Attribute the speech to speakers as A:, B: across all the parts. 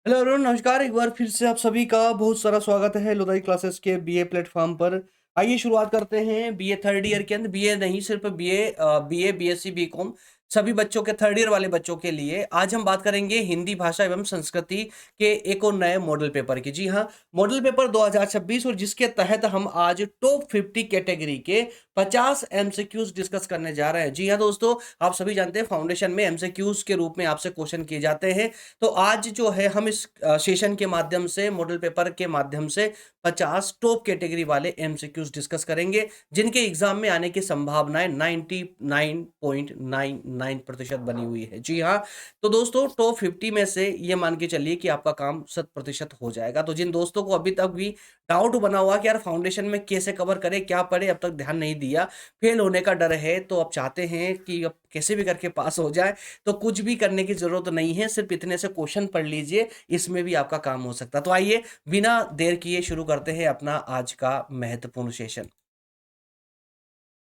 A: Hello everyone, नमस्कार। एक बार फिर से आप सभी का बहुत सारा स्वागत है लोधाई क्लासेस के बीए प्लेटफॉर्म पर। आइए शुरुआत करते हैं बीए थर्ड ईयर के अंदर। बीए नहीं, सिर्फ बीए बीएससी बीकॉम सभी बच्चों के, थर्ड ईयर वाले बच्चों के लिए आज हम बात करेंगे हिंदी भाषा एवं संस्कृति के एक और नए मॉडल पेपर की। जी हाँ, मॉडल पेपर 2026, और जिसके तहत हम आज टॉप 50 कैटेगरी के 50 एमसीक्यूज डिस्कस करने जा रहे हैं। जी हाँ दोस्तों, आप सभी जानते हैं फाउंडेशन में एमसीक्यूज के रूप में आपसे क्वेश्चन किए जाते हैं। तो आज जो है हम इस सेशन के माध्यम से, मॉडल पेपर के माध्यम से 50 टॉप कैटेगरी वाले एमसीक्यूज डिस्कस करेंगे, जिनके एग्जाम में आने की संभावनाएं 99.99% बनी हुई है। जी हाँ, तो दोस्तों टॉप 50 में से ये मान के चलिए कि आपका काम 100% हो जाएगा। तो जिन दोस्तों को अभी तक भी डाउट बना हुआ कि यार फाउंडेशन में कैसे कवर करे, क्या पढ़े, अब तक ध्यान नहीं दिया, फेल होने का डर है, तो आप चाहते हैं कि अब कैसे भी करके पास हो जाए, तो कुछ भी करने की जरूरत नहीं है, सिर्फ इतने से क्वेश्चन पढ़ लीजिए, इसमें भी आपका काम हो सकता है। तो आइए बिना देर किए शुरू करते हैं अपना आज का महत्वपूर्ण सेशन।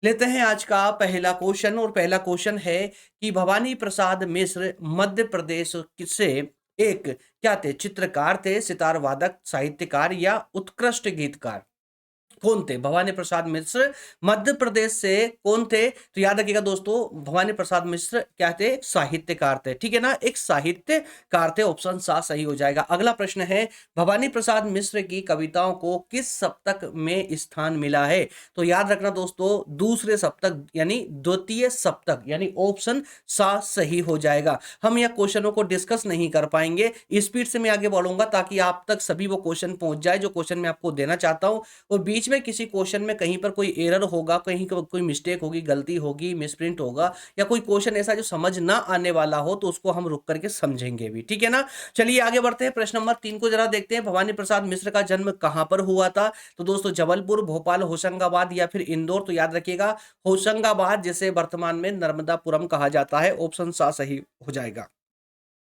A: लेते हैं आज का पहला क्वेश्चन, और पहला क्वेश्चन है कि भवानी प्रसाद मिश्र मध्य प्रदेश से एक क्या थे? चित्रकार थे, सितार वादक, साहित्यकार या उत्कृष्ट गीतकार? कौन थे भवानी प्रसाद मिश्र? मध्य प्रदेश से कौन थे? तो याद रखिएगा दोस्तों, भवानी प्रसाद मिश्र क्या थे? साहित्यकार थे। ठीक है ना, एक साहित्यकार थे। ऑप्शन सा सही हो जाएगा। अगला प्रश्न है, भवानी प्रसाद मिश्र की कविताओं को किस सप्तक में स्थान मिला है? तो याद रखना दोस्तों, दूसरे सप्तक यानी द्वितीय सप्तक, यानी ऑप्शन सा सही हो जाएगा। हम यह क्वेश्चनों को डिस्कस नहीं कर पाएंगे, स्पीड से मैं आगे बढ़ूंगा ताकि आप तक सभी वो क्वेश्चन पहुंच जाए जो क्वेश्चन मैं आपको देना चाहता हूं। और बीच में किसी क्वेश्चन में कहीं पर कोई एरर होगा, कहीं कोई मिस्टेक होगी, गलती होगी, मिसप्रिंट होगा, या कोई क्वेश्चन ऐसा जो समझ ना आने वाला हो, तो उसको हम रुक करके समझेंगे भी। ठीक है ना, चलिए आगे बढ़ते हैं। प्रश्न नंबर 3 को जरा देखते हैं। भवानी प्रसाद मिश्र का जन्म कहां पर हुआ था? तो दोस्तों जबलपुर, भोपाल, होशंगाबाद या फिर इंदौर? तो याद रखिएगा होशंगाबाद, जिसे वर्तमान में नर्मदापुरम कहा जाता है। ऑप्शन सा सही हो जाएगा।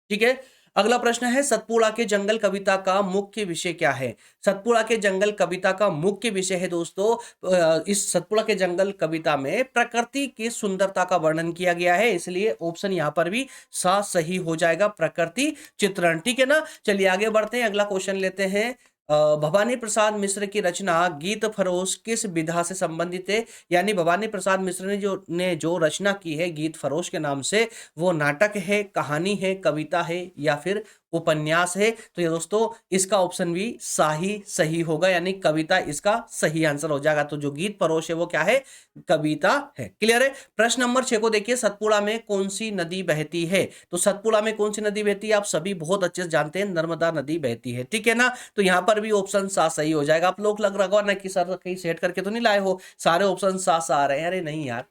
A: ठीक है, अगला प्रश्न है, सतपुड़ा के जंगल कविता का मुख्य विषय क्या है? सतपुड़ा के जंगल कविता का मुख्य विषय है दोस्तों, इस सतपुड़ा के जंगल कविता में प्रकृति की सुंदरता का वर्णन किया गया है, इसलिए ऑप्शन यहां पर भी सा सही हो जाएगा, प्रकृति चित्रण। ठीक है ना, चलिए आगे बढ़ते हैं, अगला क्वेश्चन लेते हैं। भवानी प्रसाद मिश्र की रचना गीत फरोश किस विधा से संबंधित है? यानी भवानी प्रसाद मिश्र ने जो रचना की है गीत फरोश के नाम से, वो नाटक है, कहानी है, कविता है या फिर उपन्यास है? तो ये दोस्तों इसका ऑप्शन भी सही होगा, यानी कविता इसका सही आंसर हो जाएगा। तो जो गीत फरोश है वो क्या है? कविता है। क्लियर है। प्रश्न नंबर 6 को देखिए, सतपुड़ा में कौन सी नदी बहती है? तो सतपुड़ा में कौन सी नदी बहती है? आप सभी बहुत अच्छे से जानते हैं, नर्मदा नदी बहती है। ठीक है ना, तो यहां पर भी ऑप्शन सा सही हो जाएगा। आप लोग लग रहा होगा ना कि सर कहीं सेट करके तो नहीं लाए हो, सारे ऑप्शन सा सा आ रहे हैं। अरे नहीं यार,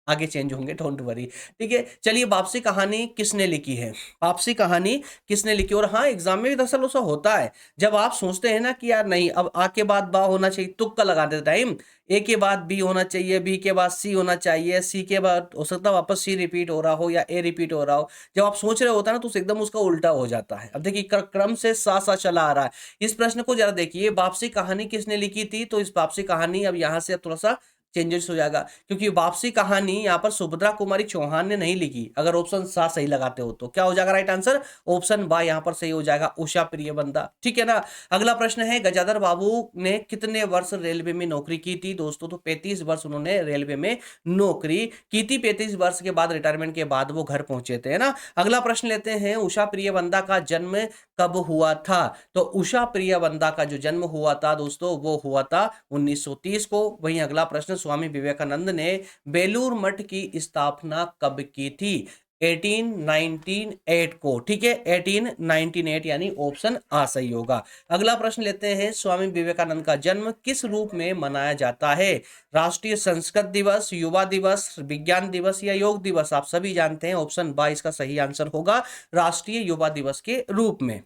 A: आगे चेंज होंगे, डोंट वरी। ठीक है, चलिए वापसी कहानी किसने लिखी है? वापसी कहानी किसने लिखी? और हाँ, एग्जाम में भी दरअसल ऐसा होता है, जब आप सोचते हैं ना कि यार नहीं, अब आ के बाद बा होना चाहिए, तुक्का लगाते टाइम ए के बाद बी होना चाहिए, बी के बाद सी होना चाहिए, सी के बाद हो सकता है वापस सी रिपीट हो रहा हो या ए रिपीट हो रहा हो। जब आप सोच रहे होता है ना, तो एकदम उसका उल्टा हो जाता है। अब देखिए क्रम से सा सा चला आ रहा है। इस प्रश्न को जरा देखिए, वापसी कहानी किसने लिखी थी? तो इस वापसी कहानी, अब यहाँ से अब थोड़ा सा चेंजेस हो जाएगा, क्योंकि वापसी कहानी यहाँ पर सुभद्रा कुमारी चौहान ने नहीं लिखी। अगर ऑप्शन सा सही लगाते हो तो क्या हो जाएगा राइट आंसर? ऑप्शन बा यहाँ पर सही हो जाएगा, उषा प्रियबंदा। ठीक है ना, अगला प्रश्न है, गजाधर बाबू ने कितने वर्ष रेलवे में नौकरी की थी? दोस्तों तो 35 वर्ष उन्होंने रेलवे में नौकरी की थी। 35 वर्ष के बाद, रिटायरमेंट के बाद वो घर पहुंचे थे, है ना। अगला प्रश्न लेते हैं, उषा प्रियबंदा का जन्म कब हुआ था? तो उषा प्रियबंदा का जो जन्म हुआ था दोस्तों, वो हुआ था 1930 को। वहीं अगला प्रश्न, स्वामी विवेकानंद ने बेलूर मठ की स्थापना कब की थी? 1898 को। ठीक है, 1898 यानी ऑप्शन आ सही होगा। अगला प्रश्न लेते हैं, स्वामी विवेकानंद का जन्म किस रूप में मनाया जाता है? राष्ट्रीय संस्कृत दिवस, युवा दिवस, विज्ञान दिवस या योग दिवस? आप सभी जानते हैं ऑप्शन बा इसका सही आंसर होगा, राष्ट्रीय युवा दिवस के रूप में।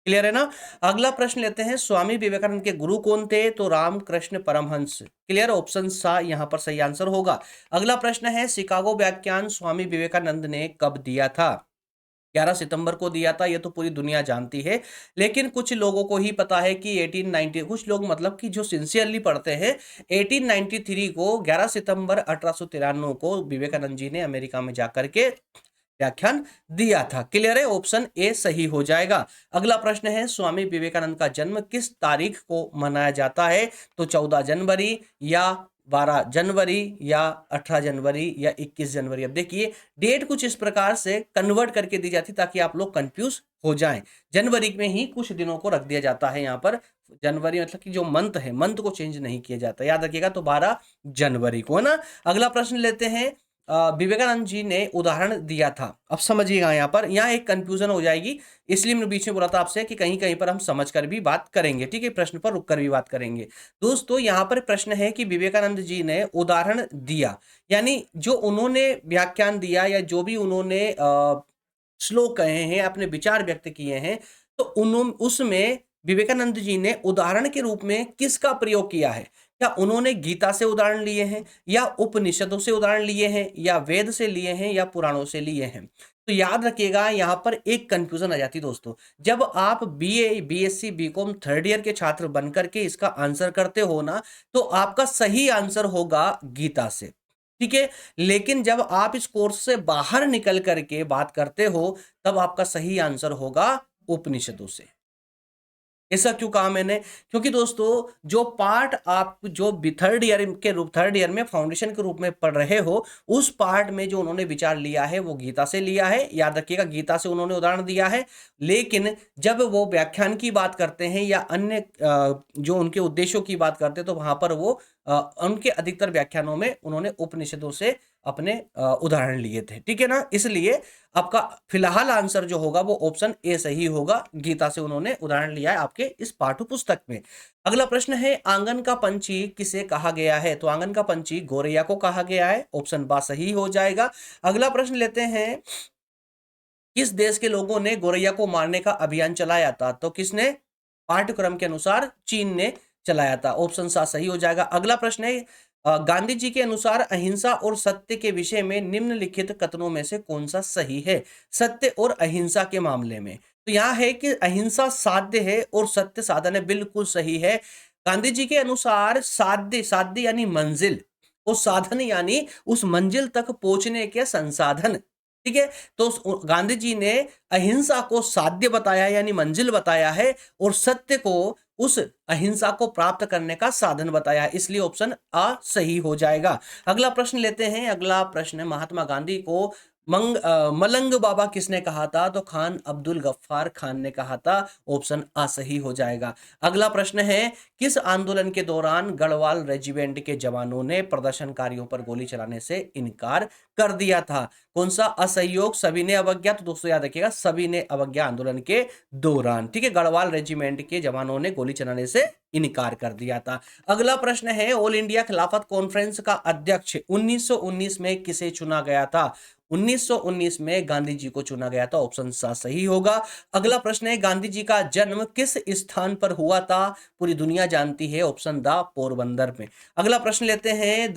A: क्लियर है ना। अगला प्रश्न लेते हैं, स्वामी विवेकानंद के गुरु कौन थे? तो रामकृष्ण परमहंस। क्लियर, ऑप्शन सा यहां पर सही आंसर होगा। अगला प्रश्न है, शिकागो व्याख्यान स्वामी विवेकानंद ने कब दिया था? 11 सितंबर को दिया था, ये तो पूरी दुनिया जानती है, लेकिन कुछ लोगों को ही पता है कि 1890, कुछ लोग मतलब कि जो सिंसियरली पढ़ते हैं, 1893 को, 11 सितंबर 1893 को विवेकानंद जी ने अमेरिका में जाकर के व्याख्यान दिया था। क्लियर है, ऑप्शन ए सही हो जाएगा। अगला प्रश्न है, स्वामी विवेकानंद का जन्म किस तारीख को मनाया जाता है? तो 14 जनवरी या 12 जनवरी या 18 जनवरी या 21 जनवरी। अब देखिए डेट कुछ इस प्रकार से कन्वर्ट करके दी जाती ताकि आप लोग कंफ्यूज हो जाएं। जनवरी में ही कुछ दिनों को रख दिया जाता है यहाँ पर। जनवरी मतलब कि जो मंथ है, मंथ को चेंज नहीं किया जाता, याद रखिएगा। तो 12 जनवरी को है ना। अगला प्रश्न लेते हैं, विवेकानंद जी ने उदाहरण दिया था। अब समझिएगा यहाँ पर, यहाँ एक कंफ्यूजन हो जाएगी, इसलिए मैं बीच में बोला था आपसे कि कहीं कहीं पर हम समझ कर भी बात करेंगे, ठीक है, प्रश्न पर रुक कर भी बात करेंगे। दोस्तों यहाँ पर प्रश्न है कि विवेकानंद जी ने उदाहरण दिया, यानी जो उन्होंने व्याख्यान दिया या जो भी उन्होंने श्लोक कहे हैं, अपने विचार व्यक्त किए हैं, तो उन्होंने उसमें विवेकानंद जी ने उदाहरण के रूप में किसका प्रयोग किया है? क्या उन्होंने गीता से उदाहरण लिए हैं, या उपनिषदों से उदाहरण लिए हैं, या वेद से लिए हैं, या पुराणों से लिए हैं? तो याद रखिएगा यहाँ पर एक कंफ्यूजन आ जाती है दोस्तों। जब आप BA, BSc, BCom third year के छात्र बनकर के इसका आंसर करते हो ना, तो आपका सही आंसर होगा गीता से, ठीक है। लेकिन जब आप इस कोर्स से बाहर निकल करके बात करते हो, तब आपका सही आंसर होगा उपनिषदों से। ऐसा क्यों कहा मैंने? क्योंकि दोस्तों जो पार्ट आप जो थर्ड ईयर में फाउंडेशन के रूप में पढ़ रहे हो, उस पार्ट में जो उन्होंने विचार लिया है वो गीता से लिया है, याद रखिएगा, गीता से उन्होंने उदाहरण दिया है। लेकिन जब वो व्याख्यान की बात करते हैं या अन्य जो उनके उद्देश्यों की बात करते हैं, तो वहां पर वो उनके अधिकतर व्याख्यानों में उन्होंने उपनिषदों से अपने उदाहरण लिए थे, ठीक है ना। इसलिए आपका फिलहाल आंसर जो होगा वो ऑप्शन ए सही होगा, गीता से उन्होंने उदाहरण लिया है आपके इस पाठ्य पुस्तक में। अगला प्रश्न है, आंगन का पंछी किसे कहा गया है? तो आंगन का पंछी गोरैया को कहा गया है, ऑप्शन बा सही हो जाएगा। अगला प्रश्न लेते हैं, किस देश के लोगों ने गोरैया को मारने का अभियान चलाया था? तो किसने? पाठ्यक्रम के अनुसार चीन ने चलाया था, ऑप्शन सा सही हो जाएगा। अगला प्रश्न है, गांधी जी के अनुसार अहिंसा और सत्य के विषय में निम्नलिखित कथनों में से कौन सा सही है? सत्य और अहिंसा के मामले में तो यहाँ है कि अहिंसा साध्य है और सत्य साधन है, बिल्कुल सही है। गांधी जी के अनुसार साध्य, साध्य यानी मंजिल, और साधन यानी उस मंजिल तक पहुंचने के संसाधन, ठीक है। तो गांधी जी ने अहिंसा को साध्य बताया यानी मंजिल बताया है, और सत्य को उस अहिंसा को प्राप्त करने का साधन बताया है, इसलिए ऑप्शन आ सही हो जाएगा। अगला प्रश्न लेते हैं। अगला प्रश्न है, महात्मा गांधी को मलंग बाबा किसने कहा था? तो खान अब्दुल गफ्फार खान ने कहा था, ऑप्शन आ सही हो जाएगा। अगला प्रश्न है, किस आंदोलन के दौरान गढ़वाल रेजिमेंट के जवानों ने प्रदर्शनकारियों पर गोली चलाने से इनकार कर दिया था? कौन सा? असहयोग, सविनय अवज्ञा। तो दोस्तों याद रखिएगा, सविनय अवज्ञा आंदोलन के दौरान, ठीक है, गढ़वाल रेजिमेंट के जवानों ने गोली चलाने से इनकार कर दिया था। अगला प्रश्न है, ऑल इंडिया खिलाफत कॉन्फ्रेंस का अध्यक्ष 1919 में किसे चुना गया था? 1919 में गांधी जी को चुना गया था, ऑप्शन सा सही होगा। अगला प्रश्न है, गांधी जी का जन्म किस स्थान पर हुआ था? पूरी दुनिया जानती है, ऑप्शन द पोरबंदर में। अगला प्रश्न लेते हैं,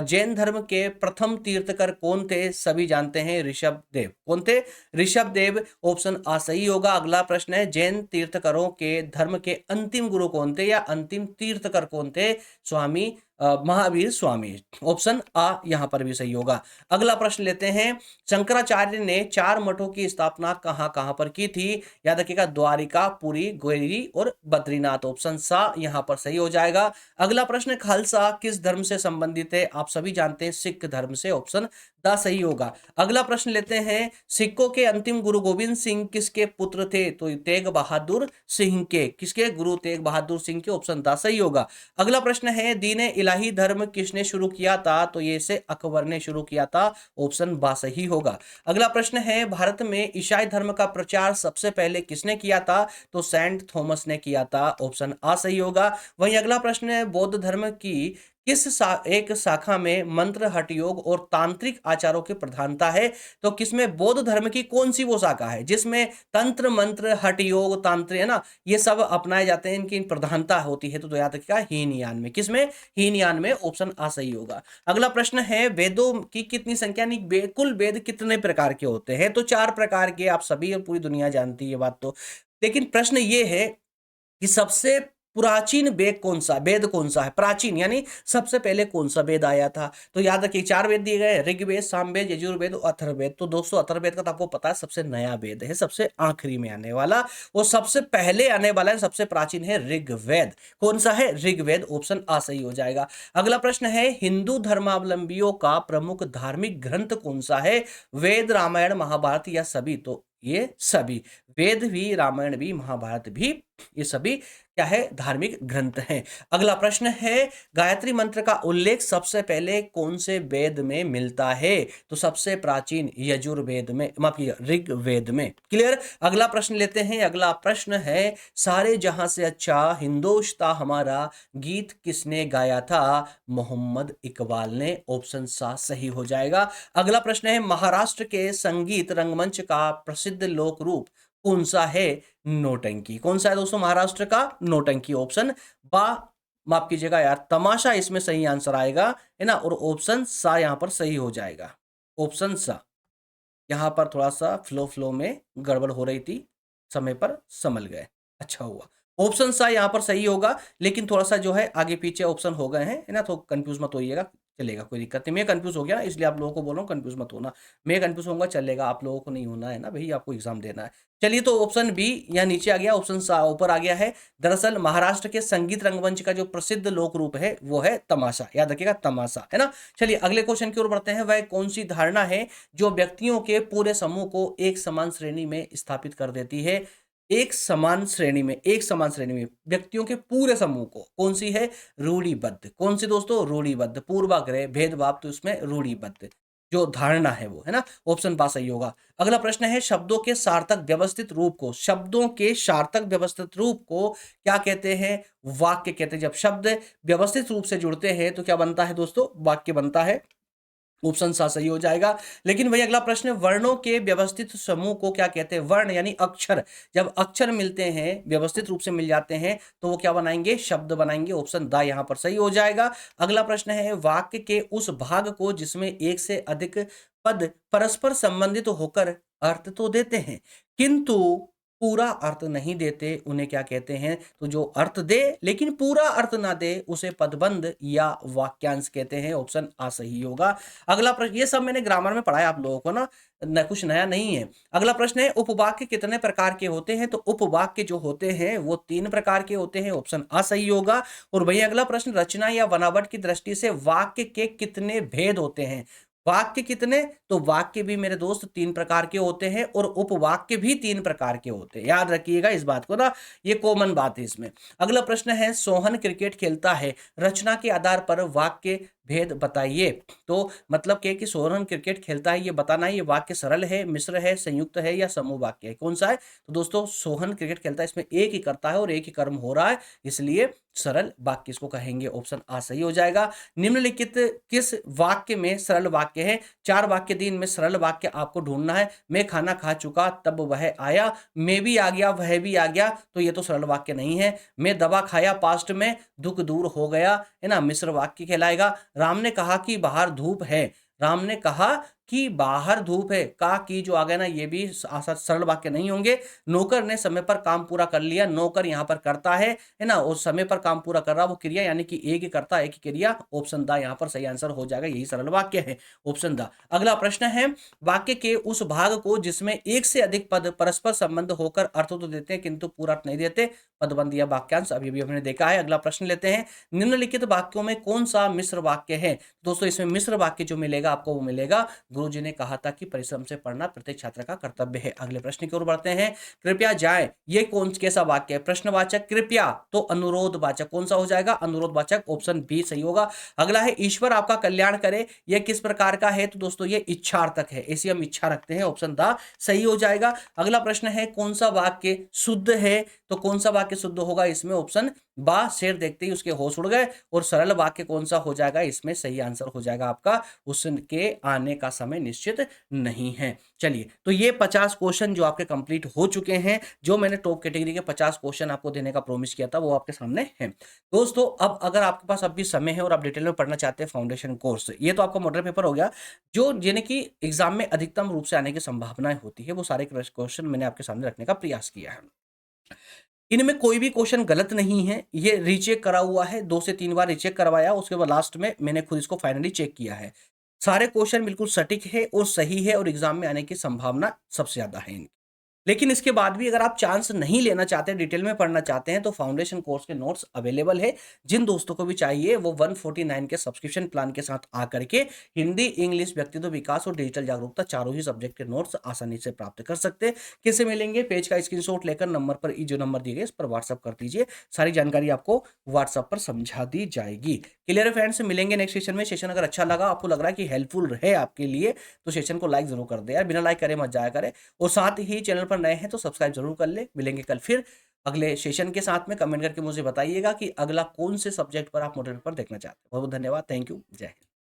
A: जैन धर्म के प्रथम तीर्थकर कौन थे? सभी जानते हैं, ऋषभ देव। कौन थे? ऋषभ देव, ऑप्शन आ सही होगा। अगला प्रश्न है, जैन तीर्थकरों के धर्म के अंतिम गुरु कौन थे या अंतिम तीर्थकर कौन थे? स्वामी महावीर स्वामी, ऑप्शन आ यहां पर भी सही होगा। अगला प्रश्न लेते हैं, शंकराचार्य ने 4 मठों की स्थापना कहां कहां पर की थी? याद रखिएगा, द्वारिका, पुरी, ग्वालियर और बद्रीनाथ, ऑप्शन सा यहां पर सही हो जाएगा। अगला प्रश्न, खालसा किस धर्म से संबंधित है? आप सभी जानते हैं, सिख धर्म से, ऑप्शन दा सही होगा। अगला प्रश्न लेते हैं, सिखों के अंतिम गुरु गोविंद सिंह किसके पुत्र थे? तो तेग बहादुर सिंह के। किसके? गुरु तेग बहादुर सिंह के, ऑप्शन दा सही होगा। अगला प्रश्न है, दीन इलाही धर्म किसने शुरू किया था? तो ये से अकबर ने शुरू किया था, ऑप्शन बा सही होगा। अगला प्रश्न है, भारत में ईसाई धर्म का प्रचार सबसे पहले किसने किया था? तो सेंट थॉमस ने किया था, ऑप्शन आ सही होगा। वहीं अगला प्रश्न है, बौद्ध धर्म की एक शाखा में मंत्र, हठ योग और तांत्रिक आचारों की प्रधानता है? तो किसमें? बौद्ध धर्म की कौन सी वो शाखा है जिसमें तंत्र, मंत्र, हठ योग, तांत्र, है ना, ये सब अपनाए जाते हैं, इनकी प्रधानता होती है? तो याद रखिएगा, हीनयान में। किसमें? हीनयान में, ऑप्शन आ सही होगा। अगला प्रश्न है, वेदों की कितनी संख्या, कुल वेद कितने प्रकार के होते हैं? तो 4 प्रकार के, आप सभी और पूरी दुनिया जानती है ये बात तो। लेकिन प्रश्न ये है कि सबसे प्राचीन वेद कौन सा है? प्राचीन यानी सबसे पहले कौन सा वेद आया था? तो याद रखिए 4 वेद दिए गए हैं, ऋग्वेद, सामवेद, यजुर्वेद और अथर्ववेद। तो दोस्तों अथर्ववेद का तो आपको पता है सबसे नया वेद है, सबसे आखिरी में आने वाला, और सबसे पहले आने वाला है, सबसे प्राचीन है ऋग्वेद। कौन सा है? ऋग्वेद। ऑप्शन आ सही हो जाएगा। अगला प्रश्न है हिंदू धर्मावलंबियों का प्रमुख धार्मिक ग्रंथ कौन सा है? वेद, रामायण, महाभारत या सभी? तो ये सभी, वेद भी, रामायण भी, महाभारत भी, ये सभी क्या है? धार्मिक ग्रंथ हैं। अगला प्रश्न है गायत्री मंत्र का उल्लेख सबसे पहले कौन से वेद में मिलता है? तो सबसे प्राचीन यजुर्वेद में, माफ कीजिए ऋग्वेद में। क्लियर? अगला प्रश्न लेते हैं। अगला प्रश्न है सारे जहां से अच्छा हिंदोस्तां हमारा गीत किसने गाया था? मोहम्मद इकबाल ने। ऑप्शन सा सही हो जाएगा। अगला प्रश्न है महाराष्ट्र के संगीत रंगमंच का प्रसिद्ध लोक रूप कौन सा है? नौटंकी। कौन सा है दोस्तों महाराष्ट्र का? नौटंकी। ऑप्शन बा, माफ कीजिएगा यार, तमाशा इसमें सही आंसर आएगा, है ना, और ऑप्शन सा यहां पर सही हो जाएगा। ऑप्शन सा, यहां पर थोड़ा सा फ्लो में गड़बड़ हो रही थी, समय पर संभल गए, अच्छा हुआ। ऑप्शन सा यहां पर सही होगा, लेकिन थोड़ा सा जो है आगे पीछे ऑप्शन हो गए हैं, है ना, तो कंफ्यूज मत होइएगा, चलेगा, कोई दिक्कत नहीं। मैं कंफ्यूज हो गया ना, इसलिए आप लोगों को बोल रहा हूँ कंफ्यूज मत होना। मैं कंफ्यूज होऊंगा, चलेगा, आप लोगों को नहीं होना है ना भाई, आपको एग्जाम देना है। चलिए, तो ऑप्शन बी यहाँ नीचे आ गया, ऑप्शन सा ऊपर आ गया है। दरअसल महाराष्ट्र के संगीत रंगमंच का जो प्रसिद्ध लोक रूप है वो है तमाशा। याद रखिएगा, तमाशा, है ना। चलिए अगले क्वेश्चन की ओर बढ़ते हैं। वह कौन सी धारणा है जो व्यक्तियों के पूरे समूह को एक समान श्रेणी में स्थापित कर देती है? एक समान श्रेणी में, एक समान श्रेणी में व्यक्तियों के पूरे समूह को, कौन सी है? रूढ़िबद्ध। कौन सी दोस्तों? रूढ़िबद्ध। पूर्वाग्रह, भेदभाव, तो इसमें रूढ़िबद्ध जो धारणा है वो, है ना। ऑप्शन बा सही होगा। अगला प्रश्न है शब्दों के सार्थक व्यवस्थित रूप को, शब्दों के सार्थक व्यवस्थित रूप को क्या कहते हैं? वाक्य कहते हैं। जब शब्द व्यवस्थित रूप से जुड़ते हैं तो क्या बनता है दोस्तों? वाक्य बनता है। ऑप्शन सा सही हो जाएगा। लेकिन वही अगला प्रश्न, वर्णों के व्यवस्थित समूह को क्या कहते हैं? वर्ण यानी अक्षर, जब अक्षर मिलते हैं, व्यवस्थित रूप से मिल जाते हैं, तो वो क्या बनाएंगे? शब्द बनाएंगे। ऑप्शन दा यहां पर सही हो जाएगा। अगला प्रश्न है वाक्य के उस भाग को जिसमें एक से अधिक पद परस्पर संबंधित होकर अर्थ तो देते हैं किंतु पूरा अर्थ नहीं देते, उन्हें क्या कहते हैं? तो जो अर्थ दे लेकिन पूरा अर्थ ना दे उसे पदबंध या वाक्यांश कहते हैं। ऑप्शन आ सही होगा। अगला प्रश्न, ये सब मैंने ग्रामर में पढ़ा है आप लोगों को ना, कुछ नया नहीं है। अगला प्रश्न है उपवाक्य कितने प्रकार के होते हैं? तो उपवाक्य जो होते हैं वो 3 प्रकार के होते हैं। ऑप्शन आ सही होगा। और वही अगला प्रश्न, रचना या बनावट की दृष्टि से वाक्य के कितने भेद होते हैं? वाक्य कितने? तो वाक्य भी मेरे दोस्त 3 प्रकार के होते हैं और उपवाक्य भी 3 प्रकार के होते हैं। याद रखिएगा इस बात को ना, ये कॉमन बात है इसमें। अगला प्रश्न है सोहन क्रिकेट खेलता है, रचना के आधार पर वाक्य भेद बताइए। तो मतलब क्या है कि सोहन क्रिकेट खेलता है, ये बताना है ये वाक्य सरल है, मिश्र है, संयुक्त है या समूह वाक्य है, कौन सा है? तो दोस्तों सोहन क्रिकेट खेलता है, इसमें एक ही करता है और एक ही कर्म हो रहा है, इसलिए सरल वाक्य इसको कहेंगे। ऑप्शन आ सही हो जाएगा। निम्नलिखित किस वाक्य में सरल वाक्य है? 4 वाक्य दिन में सरल वाक्य आपको ढूंढना है। मैं खाना खा चुका तब वह आया, मैं भी आ गया वह भी आ गया, तो ये तो सरल वाक्य नहीं है। मैं दवा खाया पास्ट में, दुख दूर हो गया, है ना, मिश्र वाक्य कहलाएगा। राम ने कहा कि बाहर धूप है, राम ने कहा कि बाहर धूप है, का की जो आ गया ना, ये भी सरल वाक्य नहीं होंगे। नौकर ने समय पर काम पूरा कर लिया, नौकर यहाँ पर करता है ना, और समय पर काम पूरा कर रहा वो क्रिया, यानी कि एक ही करता एक ही क्रिया। ऑप्शन दा यहाँ पर सही आंसर हो जाएगा, यही सरल वाक्य है। ऑप्शन दा। अगला प्रश्न है वाक्य के उस भाग को जिसमें एक से अधिक पद परस्पर संबंध होकर अर्थ तो देते हैं किंतु पूरा अर्थ नहीं देते, पदबंध या वाक्यांश, अभी भी हमने देखा है। अगला प्रश्न लेते हैं, निम्नलिखित वाक्यों में कौन सा मिश्र वाक्य है? दोस्तों इसमें मिश्र वाक्य जो मिलेगा आपको वो मिलेगा, गुरुजी ने कहा था कि परिश्रम से पढ़ना प्रत्येक छात्र का कर्तव्य है। अगले प्रश्न की ओर बढ़ते हैं, कृपया जाएं, ये कौन कैसा वाक्य है? प्रश्नवाचक कृपया, तो अनुरोधवाचक कौन सा हो जाएगा? अनुरोधवाचक। ऑप्शन बी सही होगा। अगला है ईश्वर आपका कल्याण करे, यह किस प्रकार का है? तो दोस्तों ये इच्छार्थक है, ऐसी हम इच्छा रखते हैं। ऑप्शन दा सही हो जाएगा। अगला प्रश्न है कौन सा वाक्य शुद्ध है? तो कौन सा वाक्य शुद्ध होगा इसमें? ऑप्शन बा, शेर देखते ही उसके होश उड़ गए। और सरल वाक्य कौन सा हो जाएगा इसमें? सही आंसर हो जाएगा आपका, उसके आने का समय निश्चित नहीं है। चलिए, तो ये 50 क्वेश्चन जो आपके कंप्लीट हो चुके हैं, जो मैंने टॉप कैटेगरी के 50 क्वेश्चन आपको देने का प्रॉमिस किया था वो आपके सामने है। दोस्तों अब अगर आपके पास अब भी समय है और आप डिटेल में पढ़ना चाहते हैं फाउंडेशन कोर्स, ये तो आपका मॉडल पेपर हो गया, जो यानी कि एग्जाम में अधिकतम रूप से आने की संभावनाएं होती है, वो सारे क्वेश्चन मैंने आपके सामने रखने का प्रयास किया है। इनमें कोई भी क्वेश्चन गलत नहीं है, ये रीचेक करा हुआ है, 2 से 3 बार रीचेक करवाया, उसके बाद लास्ट में मैंने खुद इसको फाइनली चेक किया है। सारे क्वेश्चन बिल्कुल सटीक है और सही है और एग्ज़ाम में आने की संभावना सबसे ज़्यादा है इनकी। लेकिन इसके बाद भी अगर आप चांस नहीं लेना चाहते, डिटेल में पढ़ना चाहते हैं, तो फाउंडेशन कोर्स के नोट्स अवेलेबल है। जिन दोस्तों को भी चाहिए वो 149 के सब्सक्रिप्शन प्लान के साथ आकर के हिंदी, इंग्लिश, व्यक्तित्व विकास और डिजिटल जागरूकता चारों ही सब्जेक्ट के नोट्स आसानी से प्राप्त कर सकते हैं। कैसे मिलेंगे? पेज का स्क्रीनशॉट लेकर नंबर पर जो नंबर दिए गए इस पर व्हाट्सएप कर दीजिए। सारी जानकारी आपको व्हाट्सएप पर समझा दी जाएगी। क्लियर है फ्रेंड्स? मिलेंगे नेक्स्ट सेशन में। सेशन अगर अच्छा लगा, आपको लग रहा है कि हेल्पफुल है आपके लिए, तो सेशन को लाइक जरूर कर दे यार, बिना लाइक करे मत जाया करें। और साथ ही चैनल पर नए हैं तो सब्सक्राइब जरूर कर ले। मिलेंगे कल फिर अगले सेशन के साथ में। कमेंट करके मुझे बताइएगा कि अगला कौन से सब्जेक्ट पर आप मॉडल पेपर देखना चाहते हैं। बहुत बहुत धन्यवाद। Thank you. जय हिंद।